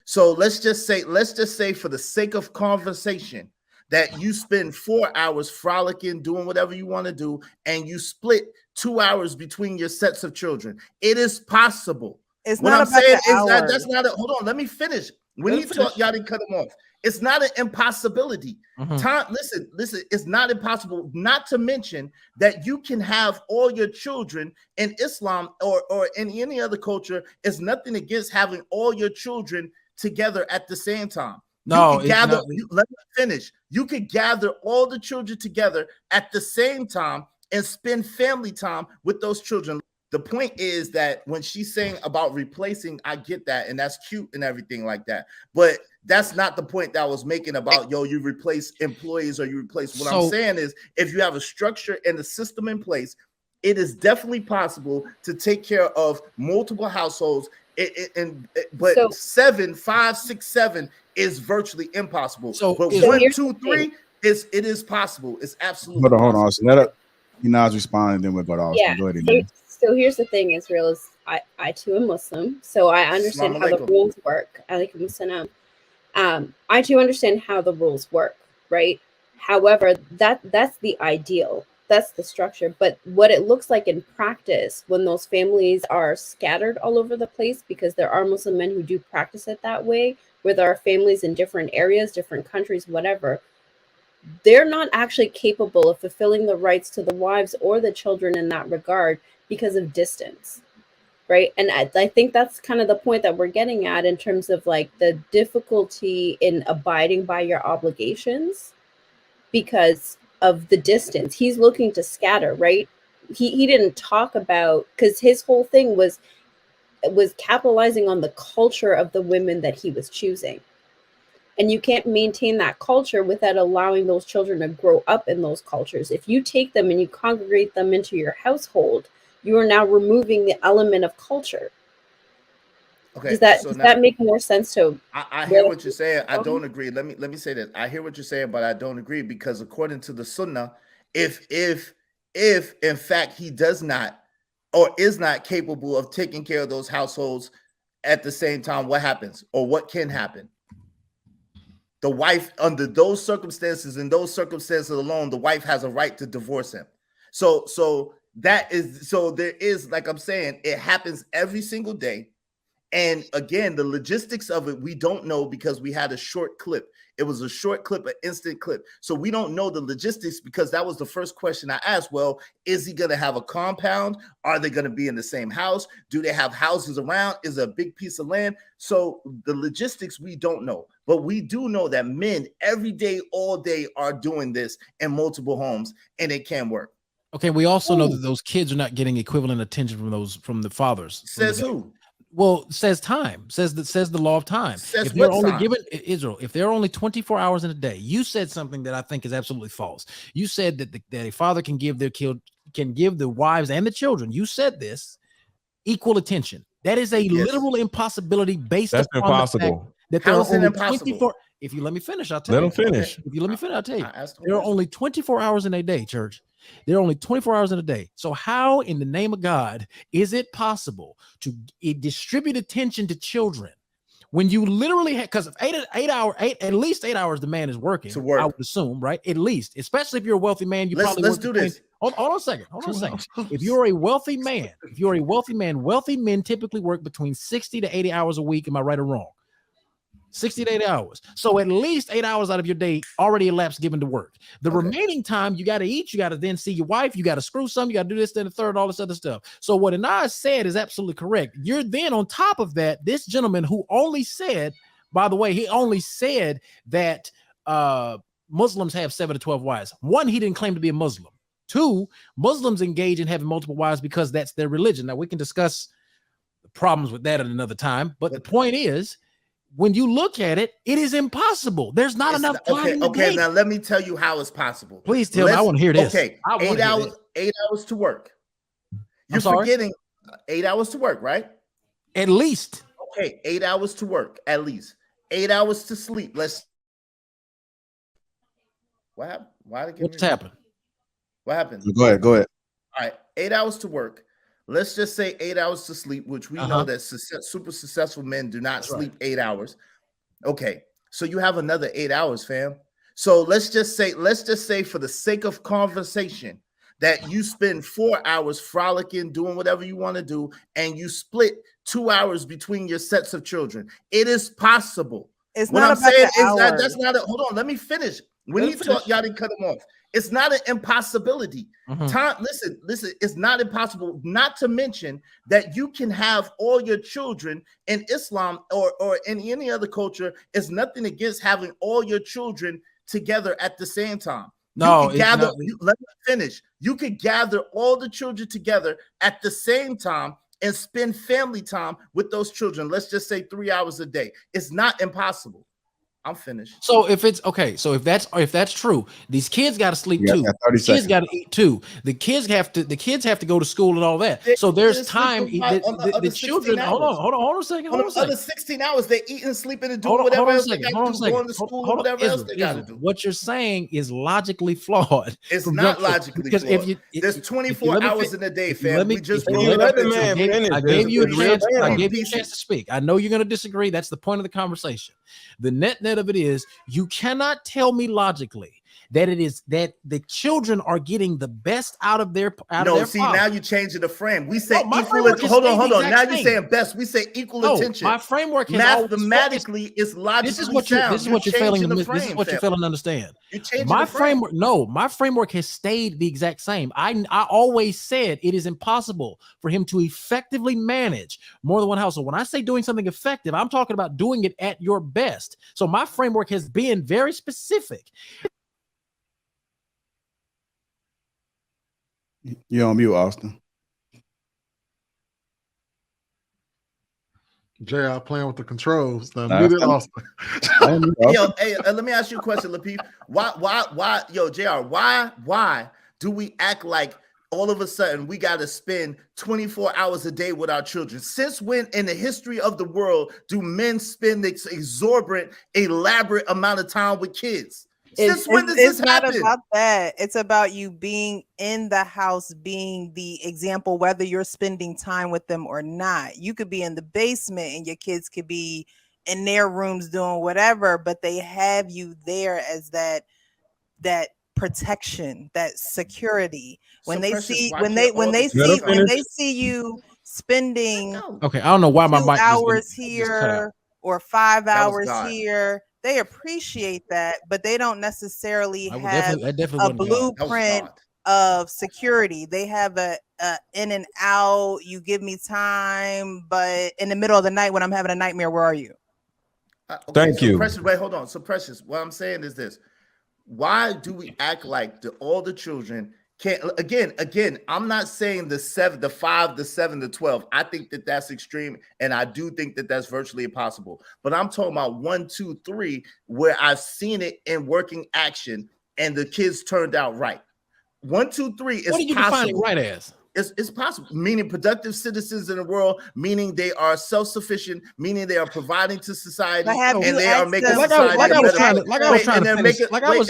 So let's just say for the sake of conversation that you spend 4 hours frolicking, doing whatever you want to do, and you split 2 hours between your sets of children. It is possible. It's what not I'm about saying the is that hours. that's not a, hold on, let me finish. When he talked, y'all didn't cut him off. It's not an impossibility. Time, listen, it's not impossible. Not to mention that you can have all your children in Islam or in any other culture. It's nothing against having all your children together at the same time. No, you could gather. Let me finish. You could gather all the children together at the same time and spend family time with those children. The point is that when she's saying about replacing, I get that, and that's cute and everything like that. But that's not the point that I was making about, yo, you replace employees or you replace. What I'm saying is, if you have a structure and a system in place, it is definitely possible to take care of multiple households. But 7, 5, 6, 7 is virtually impossible. But 1, 2, 3 it is possible. It's absolutely hold on. So let Inaz respond, and then we'll go to Austin. Yeah. Go ahead. So here's the thing, Israel, is I too am Muslim, so I understand how the rules work. Alaikum assalam. I do understand how the rules work, right? However, that's the ideal. That's the structure. But what it looks like in practice when those families are scattered all over the place, because there are Muslim men who do practice it that way, where there are families in different areas, different countries, whatever, they're not actually capable of fulfilling the rights to the wives or the children in that regard because of distance, right? And I think that's kind of the point that we're getting at in terms of like the difficulty in abiding by your obligations because of the distance. He's looking to scatter, right? He didn't talk about, because his whole thing was capitalizing on the culture of the women that he was choosing. And you can't maintain that culture without allowing those children to grow up in those cultures. If you take them and you congregate them into your household, you are now removing the element of culture. Okay, does that make more sense to? I hear what you're saying. I don't agree. Let me say that I hear what you're saying, but I don't agree, because according to the Sunnah, if in fact he does not or is not capable of taking care of those households at the same time, what happens or what can happen? The wife, under those circumstances, in those circumstances alone, the wife has a right to divorce him. So there is, like I'm saying, it happens every single day. And again, the logistics of it, we don't know, because we had a short clip. It was a short clip, an instant clip. So we don't know the logistics, because that was the first question I asked. Well, is he going to have a compound? Are they going to be in the same house? Do they have houses around? Is it a big piece of land? So the logistics, we don't know. But we do know that men every day, all day are doing this in multiple homes, and it can work. Okay, we also know that those kids are not getting equivalent attention from the fathers. Says who? Well, says time. Says the law of time. Says if they're only time? given Israel, if they're only 24 hours in a day, you said something that I think is absolutely false. You said that that a father can give the wives and the children. You said this equal attention. That is a literal impossibility based That's upon impossible. The fact that there are only 24. If you let me finish, I'll tell you. Let him finish. If you let me finish, I'll tell you. There are only 24 hours in a day, church. There are only 24 hours in a day. So how, in the name of God, is it possible to distribute attention to children when you literally have, because at least 8 hours the man is working to work, I would assume, right? At least, especially if you're a wealthy man, let's do this. Hold on a second. If you're a wealthy man, wealthy men typically work between 60 to 80 hours a week. Am I right or wrong? 60 to 80 hours. So at least 8 hours out of your day already elapsed given to work. The remaining time, you got to eat, you got to then see your wife, you got to screw some, you got to do this, then the third, all this other stuff. So what Inaz said is absolutely correct. You're then on top of that, this gentleman who only said, by the way, he only said that Muslims have 7 to 12 wives. One, he didn't claim to be a Muslim. Two, Muslims engage in having multiple wives because that's their religion. Now we can discuss the problems with that at another time, but the point is, when you look at it, it is impossible. There's not enough time. Okay, now let me tell you how it's possible. Please tell me. I want to hear this. Okay, 8 hours to work. You're forgetting 8 hours to work, right? At least. Okay, 8 hours to work, at least. 8 hours to sleep. What happened? What's happened? What happened? Go ahead. All right, 8 hours to work. Let's just say 8 hours to sleep, which we know that super successful men do not sleep 8 hours. Okay, so you have another 8 hours, fam. So let's just say for the sake of conversation that you spend 4 hours frolicking, doing whatever you want to do, and you split 2 hours between your sets of children. It is possible. It's What not I'm about saying the is that hours. that's not a, hold on, let me finish. When he talked, y'all didn't cut him off. It's not an impossibility. Time, listen, it's not impossible. Not to mention that you can have all your children in Islam or in any other culture. It's nothing against having all your children together at the same time. No, you could gather. Let me finish. You could gather all the children together at the same time and spend family time with those children. Let's just say 3 hours a day. It's not impossible. I'm finished. So if it's okay, so if that's true, these kids got to sleep too. The kids got to eat too. The kids have to go to school and all that. So there's time. The children. Hold on a second. On the other 16 hours, they eating, sleeping, and doing whatever else they got to do, going to school, or whatever else they got to do. What you're saying is logically flawed. It's not logically because flawed. There's 24 hours in a day, fam. We just I gave you a chance. I gave you a chance to speak. I know you're going to disagree. That's the point of the conversation. The net of it is you cannot tell me logically that it is that the children are getting the best out of their now you're changing the frame. We say equal. Hold on. Now you're saying best. We say equal attention. My framework mathematically is logically this is what you're failing to understand. My framework, my framework has stayed the exact same. I always said it is impossible for him to effectively manage more than one household. When I say doing something effective, I'm talking about doing it at your best. So my framework has been very specific. You're on mute, Austin. JR playing with the controls. Hey, let me ask you a question, Lapeef. Why, JR, why do we act like all of a sudden we got to spend 24 hours a day with our children? Since when in the history of the world do men spend this exorbitant, elaborate amount of time with kids? Since when does this happen? It's not about that. It's about you being in the house, being the example, whether you're spending time with them or not. You could be in the basement and your kids could be in their rooms doing whatever, but they have you there as that protection, that security. When they see you spending I don't know why my mic 2 hours here or 5 hours here. They appreciate that, but they don't necessarily have a blueprint of security. They have a in and out. You give me time, but in the middle of the night when I'm having a nightmare, where are you? Thank you. Precious, wait, hold on. So Precious, what I'm saying is this: why do we act like all the children can't? Again, I'm not saying the 7, the 5, the 7, the 12. I think that that's extreme, and I do think that that's virtually impossible. But I'm talking about 1, 2, 3, where I've seen it in working action, and the kids turned out right. 1, 2, 3 is possible. What are you defining right as? It's possible, meaning productive citizens in the world, meaning they are self-sufficient, meaning they are providing to society, and they are making society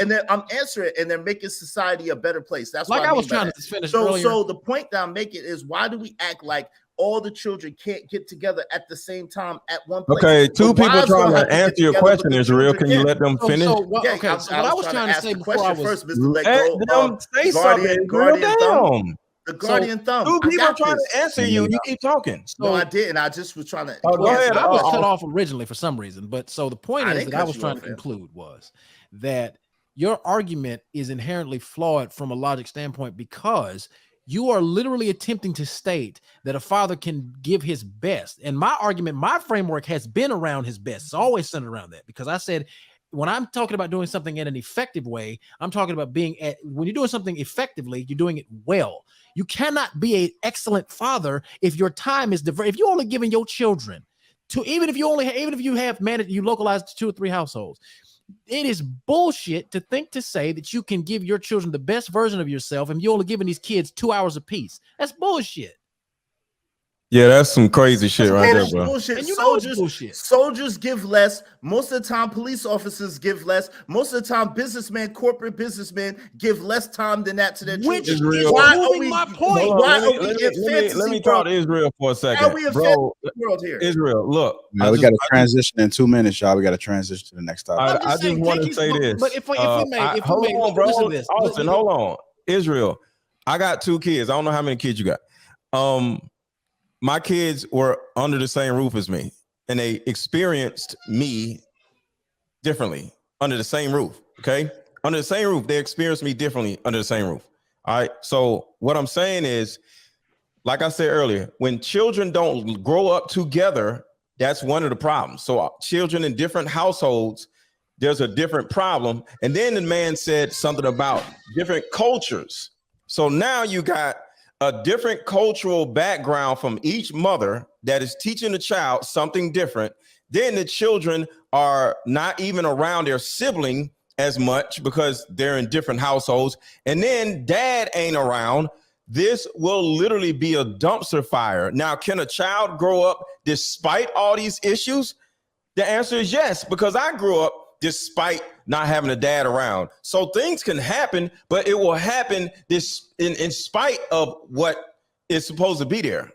and then I'm answering, and they're making society a better place. That's what I was trying to finish. So the point that I'm making is, why do we act like all the children can't get together at the same time at one place? Okay, two people trying to answer your question, Israel. Can you let them finish? So what I was trying to say before I was first, Mr. Let go, say something. Guardian Thumb. The Guardian Thumb. Two people trying to answer you. You keep talking. No, I didn't. I just was trying to. Go ahead. I was cut off originally for some reason, but so the point is that I was trying to conclude was that your argument is inherently flawed from a logic standpoint, because you are literally attempting to state that a father can give his best. And my argument, my framework has been around his best. It's always centered around that, because I said, when I'm talking about doing something in an effective way, I'm talking about when you're doing something effectively, you're doing it well. You cannot be an excellent father if your time is diverse. If you're only giving your children to, even if you have managed, you localized to 2 or 3 households, it is bullshit to say that you can give your children the best version of yourself and you're only giving these kids 2 hours apiece. That's bullshit. Yeah, that's some crazy shit right there, That's bro. bullshit. And you know it's Soldiers, bullshit. soldiers give less. Most of the time, police officers give less. Most of the time, businessmen, corporate businessmen give less time than that to their Which children. is proving my point. Why are we in fantasy let me world? talk to Israel for a second. How are we in bro, fantasy world here? Israel, look. Now we got to transition in 2 minutes, y'all. We got to transition to the next topic. I just want to say this. But if we may, hold on, bro. listen to this. Austin, hold on. Israel, I got 2 kids. I don't know how many kids you got. My kids were under the same roof as me, and they experienced me differently under the same roof. Okay, under the same roof, they experienced me differently under the same roof. All right. So what I'm saying is, like I said earlier, when children don't grow up together, that's one of the problems. So children in different households, there's a different problem. And then the man said something about different cultures. So now you got a different cultural background from each mother that is teaching the child something different. Then the children are not even around their sibling as much because they're in different households. And then dad ain't around. This will literally be a dumpster fire. Now, can a child grow up despite all these issues? The answer is yes, because I grew up despite not having a dad around. So things can happen, but it will happen in spite of what is supposed to be there.